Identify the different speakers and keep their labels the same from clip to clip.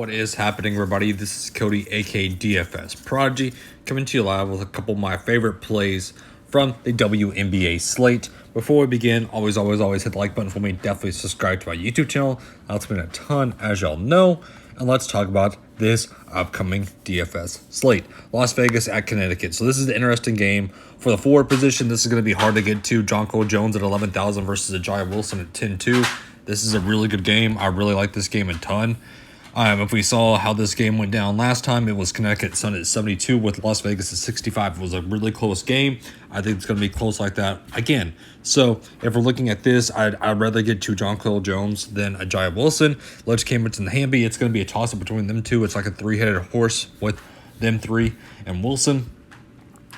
Speaker 1: What is happening, everybody? This is Cody, aka DFS Prodigy, coming to you live with a couple of my favorite plays from the WNBA slate. Before we begin, always hit the like button for me. Definitely subscribe to my YouTube channel. That helps me a ton, as y'all know. And let's talk about this upcoming DFS slate. Las Vegas at Connecticut. So this is the interesting game. For the forward position, this is going to be hard to get to. Jonquel Jones at 11,000 versus Ajayi Wilson at 10-2. This is a really good game. I really like this game a ton. If we saw how this game went down last time, it was Connecticut Sun at 72 with Las Vegas at 65. It was a really close game. I think it's going to be close like that again. So if we're looking at this, I'd rather get to Jonquel Jones than Ajayi Wilson. Ledge Cambridge and Hamby. It's going to be a toss-up between them two. It's like a three-headed horse with them three and Wilson.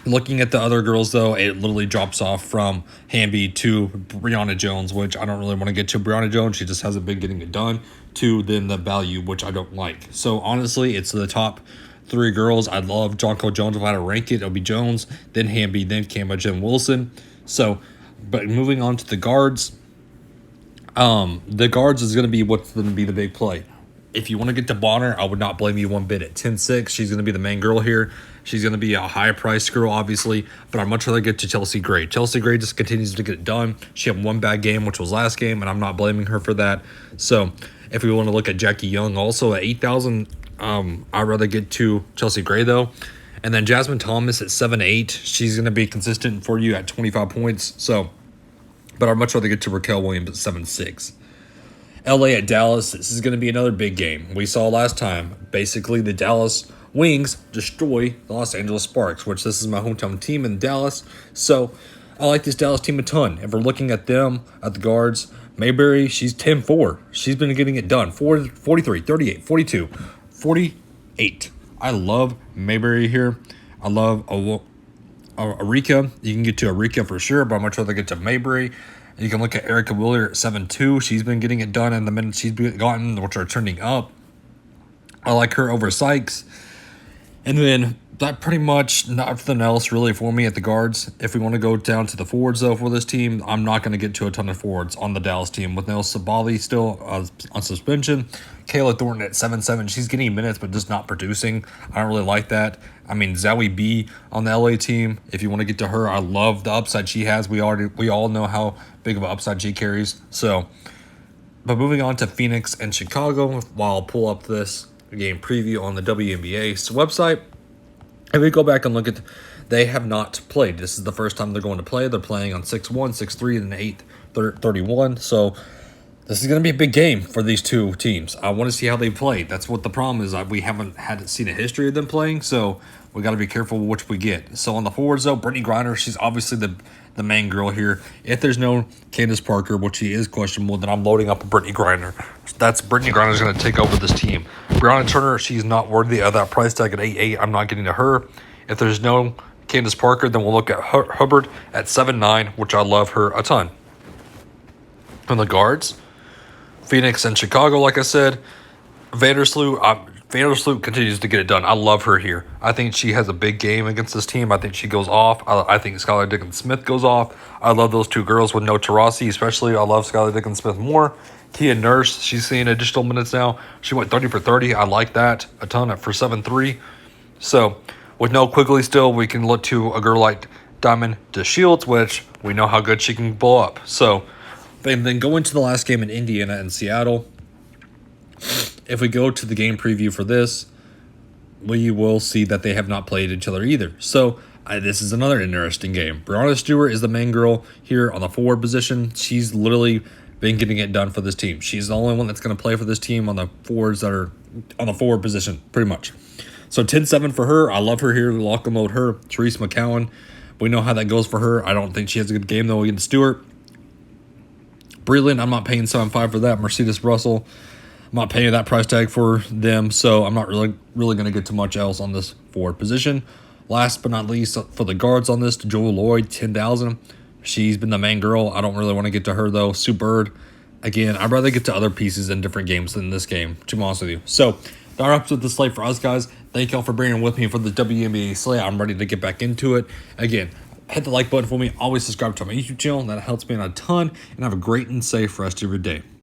Speaker 1: Looking at the other girls, though, it literally drops off from Hamby to Brianna Jones, which I don't really want to get to Brianna Jones. She just hasn't been getting it done, to then the value, which I don't like. So, honestly, it's the top three girls. I love Jonquel Jones. If I had to rank it, it'll be Jones, then Hamby, then Cambridge, and Wilson. So, but moving on to the guards, the guards is going to be what's going to be the big play. If you want to get to Bonner, I would not blame you one bit. At 10-6, she's going to be the main girl here. She's going to be a high-priced girl, obviously, but I'd much rather get to Chelsea Gray. Chelsea Gray just continues to get it done. She had one bad game, which was last game, and I'm not blaming her for that. So if we want to look at Jackie Young, also at 8,000, I'd rather get to Chelsea Gray, though. And then Jasmine Thomas at 7-8. She's going to be consistent for you at 25 points. So, but I'd much rather get to Raquel Williams at 7-6. LA at Dallas. This is going to be another big game. We saw last time, basically, the Dallas Wings destroy the Los Angeles Sparks, which this is my hometown team in Dallas. So I like this Dallas team a ton. If we're looking at them, at the guards, Mayberry, she's 10-4. She's been getting it done. 43, 38, 42, 48. I love Mayberry here. I love Arika. You can get to Arika for sure, but I'd much rather get to Mayberry. You can look at Erica Wheeler at 7-2. She's been getting it done in the minutes she's gotten, which are trending up. I like her over Sykes. And then that pretty much nothing else really for me at the guards. If we want to go down to the forwards, though, for this team, I'm not going to get to a ton of forwards on the Dallas team. With Nell Sabali still on suspension. Kayla Thornton at 7-7. She's getting minutes, but just not producing. I don't really like that. I mean, Zoe B on the LA team, if you want to get to her, I love the upside she has. We all know how big of an upside she carries. So, but moving on to Phoenix and Chicago, while I'll pull up this game preview on the WNBA website. If we go back and look at, they have not played. This is the first time they're going to play. They're playing on 6-1, 6-3, and 8-31. So this is going to be a big game for these two teams. I want to see how they play. That's what the problem is. We haven't seen a history of them playing, so we got to be careful which we get. So on the forwards, though, Brittany Griner, she's obviously the main girl here. If there's no Candace Parker, which she is questionable, then I'm loading up a Brittany Griner. Brittany Griner is going to take over this team. Brianna Turner, she's not worthy of that price tag at 8-8. I'm not getting to her. If there's no Candace Parker, then we'll look at Hubbard at 7-9, which I love her a ton. On the guards, Phoenix and Chicago, like I said, Vandersloot continues to get it done. I love her here. I think she has a big game against this team. I think she goes off. I think Skylar Dickens-Smith goes off. I love those two girls with no Taurasi, especially. I love Skylar Dickens-Smith more. Tia Nurse, she's seeing additional minutes now. She went 30 for 30. I like that a ton for 7-3. So with no Quigley still, we can look to a girl like Diamond DeShields, which we know how good she can blow up. So and then go into the last game in Indiana and Seattle. If we go to the game preview for this, we will see that they have not played each other either. So this is another interesting game. Brianna Stewart is the main girl here on the forward position. She's literally been getting it done for this team. She's the only one that's going to play for this team on the forwards that are on the forward position, pretty much. So 10-7 for her. I love her here. Lock and load her. Therese McCowan. We know how that goes for her. I don't think she has a good game, though, against Stewart. Breland, I'm not paying 7-5 for that. Mercedes Russell, I'm not paying that price tag for them, so I'm not really going to get too much else on this forward position. Last but not least, for the guards on this, Joel Lloyd, 10,000. She's been the main girl. I don't really want to get to her, though. Sue Bird, again, I'd rather get to other pieces in different games than this game, to be honest with you. So that wraps up the slate for us, guys. Thank y'all for being with me for the WNBA slate. I'm ready to get back into it. Again, hit the like button for me. Always subscribe to my YouTube channel. That helps me out a ton. And have a great and safe rest of your day.